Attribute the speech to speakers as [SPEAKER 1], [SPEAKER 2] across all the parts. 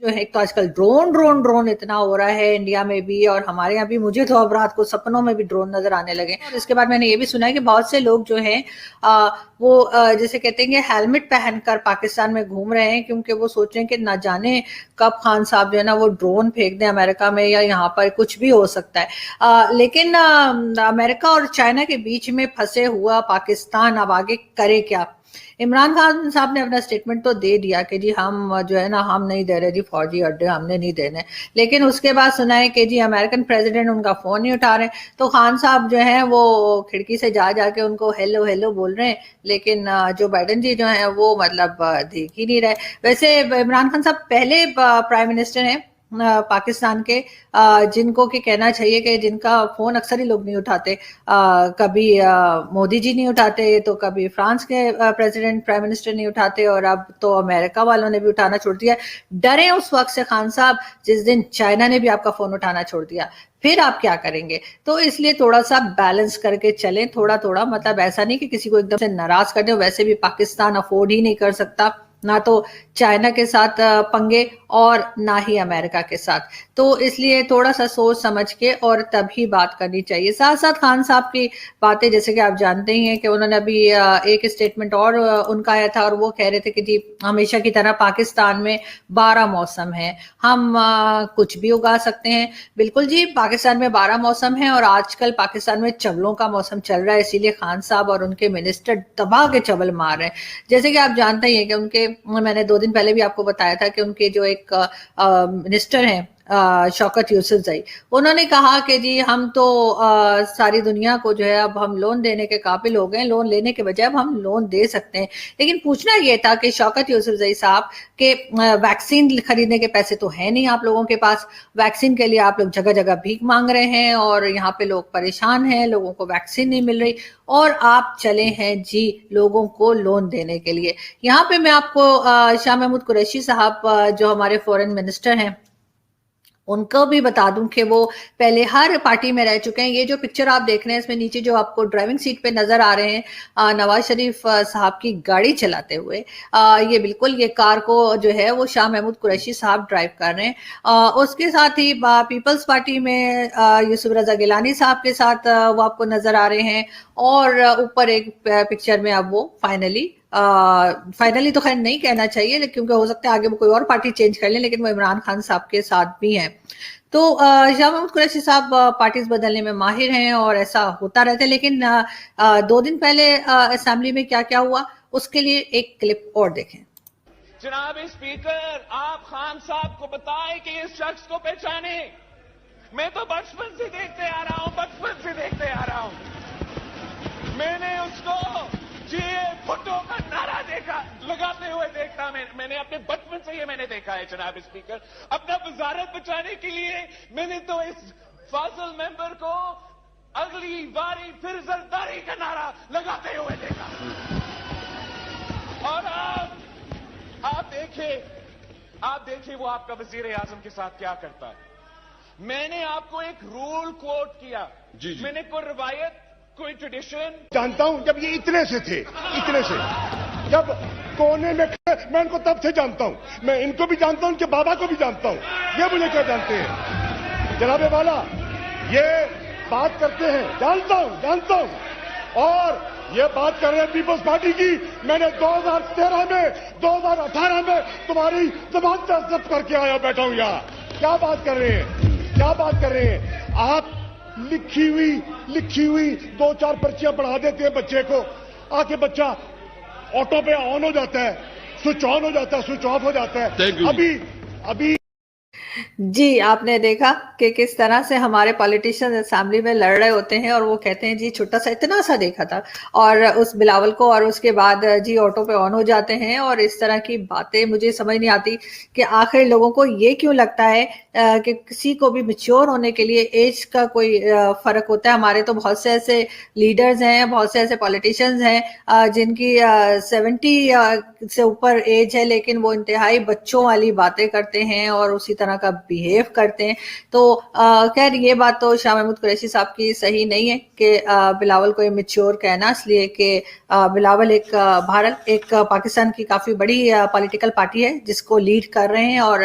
[SPEAKER 1] जो है, एक तो आजकल ड्रोन इतना हो रहा है इंडिया में भी और हमारे यहाँ भी। मुझे तो अब रात को सपनों में भी ड्रोन नजर आने लगे। और इसके बाद मैंने ये भी सुना है कि बहुत से लोग जो हैं वो जैसे कहते हैं कि हेलमेट पहनकर पाकिस्तान में घूम रहे हैं, क्योंकि वो सोच रहे हैं कि ना जाने कब खान साहब जो है ना वो ड्रोन फेंक दें अमेरिका में, या यहाँ पर कुछ भी हो सकता है। लेकिन अमेरिका और चाइना के बीच में फंसे हुआ पाकिस्तान अब आगे करे क्या? इमरान खान साहब ने अपना स्टेटमेंट तो दे दिया कि जी हम जो है ना हम नहीं दे रहे जी फौजी अड्डे, हमने नहीं देने। लेकिन उसके बाद सुना है कि जी अमेरिकन प्रेसिडेंट उनका फोन नहीं उठा रहे, तो खान साहब जो है वो खिड़की से जा जाके उनको हेलो हेलो बोल रहे हैं। लेकिन जो बाइडेन जी जो है वो मतलब देख ही नहीं रहे। वैसे इमरान खान साहब पहले प्राइम मिनिस्टर हैं पाकिस्तान के, जिनको कि कहना चाहिए कि जिनका फोन अक्सर ही लोग नहीं उठाते। कभी मोदी जी नहीं उठाते, तो कभी फ्रांस के प्रेसिडेंट प्राइम मिनिस्टर नहीं उठाते, और अब तो अमेरिका वालों ने भी उठाना छोड़ दिया। डरे उस वक्त से खान साहब जिस दिन चाइना ने भी आपका फोन उठाना छोड़ दिया, फिर आप क्या करेंगे? तो इसलिए थोड़ा सा बैलेंस करके चलें, थोड़ा थोड़ा, मतलब ऐसा नहीं कि किसी को एकदम से नाराज कर दे। वैसे भी पाकिस्तान अफोर्ड ही नहीं कर सकता, ना तो चाइना के साथ पंगे और ना ही अमेरिका के साथ। तो इसलिए थोड़ा सा सोच समझ के और तभी बात करनी चाहिए। साथ साथ खान साहब की बातें, जैसे कि आप जानते ही हैं कि उन्होंने अभी एक स्टेटमेंट और उनका आया था, और वो कह रहे थे कि जी हमेशा की तरह पाकिस्तान में 12 मौसम है, हम कुछ भी उगा सकते हैं। बिल्कुल जी, पाकिस्तान में 12 मौसम है, और आजकल पाकिस्तान में चवलों का मौसम चल रहा है, इसीलिए खान साहब और उनके मिनिस्टर दबा के चवल मार रहे हैं। जैसे कि आप जानते ही हैं कि उनके, मैंने 2 दिन पहले भी आपको बताया था कि उनके जो एक मिनिस्टर हैं शौकत यूसुफजई, उन्होंने कहा कि जी हम तो सारी दुनिया को जो है अब हम लोन देने के काबिल हो गए, लोन लेने के बजाय अब हम लोन दे सकते हैं। लेकिन पूछना यह था कि शौकत यूसुफजई साहब के वैक्सीन खरीदने के पैसे तो है नहीं आप लोगों के पास, वैक्सीन के लिए आप लोग जगह जगह भीख मांग रहे हैं, और यहाँ पे लोग परेशान हैं, लोगों को वैक्सीन नहीं मिल रही, और आप चले हैं जी लोगों को लोन देने के लिए। यहाँ पे मैं आपको शाह महमूद कुरैशी साहब जो हमारे फॉरेन मिनिस्टर हैं उनको भी बता दूं कि वो पहले हर पार्टी में रह चुके हैं। ये जो पिक्चर आप देख रहे हैं इसमें नीचे जो आपको ड्राइविंग सीट पे नजर आ रहे हैं नवाज शरीफ साहब की गाड़ी चलाते हुए, ये बिल्कुल ये कार को जो है वो शाह महमूद कुरैशी साहब ड्राइव कर रहे हैं। उसके साथ ही पीपल्स पार्टी में यूसुफ रजा गिलानी साहब के साथ वो आपको नजर आ रहे हैं, और ऊपर एक पिक्चर में अब वो फाइनली तो खैर नहीं कहना चाहिए, क्योंकि हो सकता है आगे वो कोई और पार्टी चेंज कर लें, लेकिन वो इमरान खान साहब के साथ भी हैं। तो शाह महमूद कुरैशी साहब पार्टीज बदलने में माहिर हैं, और ऐसा होता रहता है। लेकिन 2 दिन पहले असेंबली में क्या क्या हुआ, उसके लिए एक क्लिप और देखें।
[SPEAKER 2] जनाब स्पीकर, आप खान साहब को बताएं कि इस शख्स को पहचाने। मैं तो बचपन से देखते आ रहा हूं, बचपन से देखते आ रहा हूं। मैंने उसको भुट्टो का नारा देखा, लगाते हुए देखा। मैंने अपने बचपन से ये मैंने देखा है जनाब स्पीकर। अपना वजारत बचाने के लिए मैंने तो इस फाजिल मेंबर को अगली बारी फिर जरदारी का नारा लगाते हुए देखा। और आप देखिए वो आपका वजीर आजम के साथ क्या करता है। मैंने आपको एक रूल कोट किया, मैंने कोई रवायत, कोई ट्रेडिशन
[SPEAKER 3] जानता हूं। जब ये इतने से थे, जब कोने में मैं इनको तब से जानता हूं। मैं इनको भी जानता हूं, इनके बाबा को भी जानता हूं। ये मुझे क्या जानते हैं जनाबे वाला, ये बात करते हैं, जानता हूं। और ये बात कर रहे हैं पीपल्स पार्टी की। मैंने 2013 में 2018 में तुम्हारी जमानत जब्त करके आया, बैठा हूं यहाँ। क्या बात कर रहे हैं आप? लिखी हुई 2-4 पर्चियां पढ़ा देते हैं बच्चे को, आके बच्चा ऑटो पे ऑन हो जाता है, स्विच ऑन हो जाता है, स्विच ऑफ हो जाता है। अभी
[SPEAKER 1] जी, आपने देखा कि किस तरह से हमारे पॉलिटिशियन असेंबली में लड़ रहे होते हैं, और वो कहते हैं जी छोटा सा इतना सा देखा था, और उस बिलावल को, और उसके बाद जी ऑटो पे ऑन हो जाते हैं। और इस तरह की बातें मुझे समझ नहीं आती कि आखिर लोगों को ये क्यों लगता है कि किसी को भी मैच्योर होने के लिए एज का कोई फर्क होता है। हमारे तो बहुत से ऐसे लीडर्स हैं, बहुत से ऐसे पॉलिटिशियंस हैं जिनकी 70 से ऊपर एज है, लेकिन वो इंतहाई बच्चों वाली बातें करते हैं और उसी तरह का बिहेव करते हैं। तो खैर ये बात तो शाह महमूद कुरैशी साहब की सही नहीं है कि बिलावल को इमेच्योर कहना, इसलिए कि बिलावल एक भारत एक पाकिस्तान की काफी बड़ी पॉलिटिकल पार्टी है जिसको लीड कर रहे हैं, और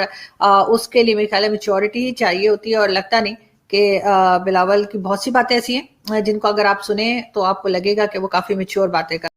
[SPEAKER 1] उसके लिए मेरे ख्याल में मैच्योरिटी ही चाहिए होती है। और लगता नहीं कि बिलावल की बहुत सी बातें ऐसी हैं जिनको अगर आप सुने तो आपको लगेगा कि वो काफी मैच्योर बातें कर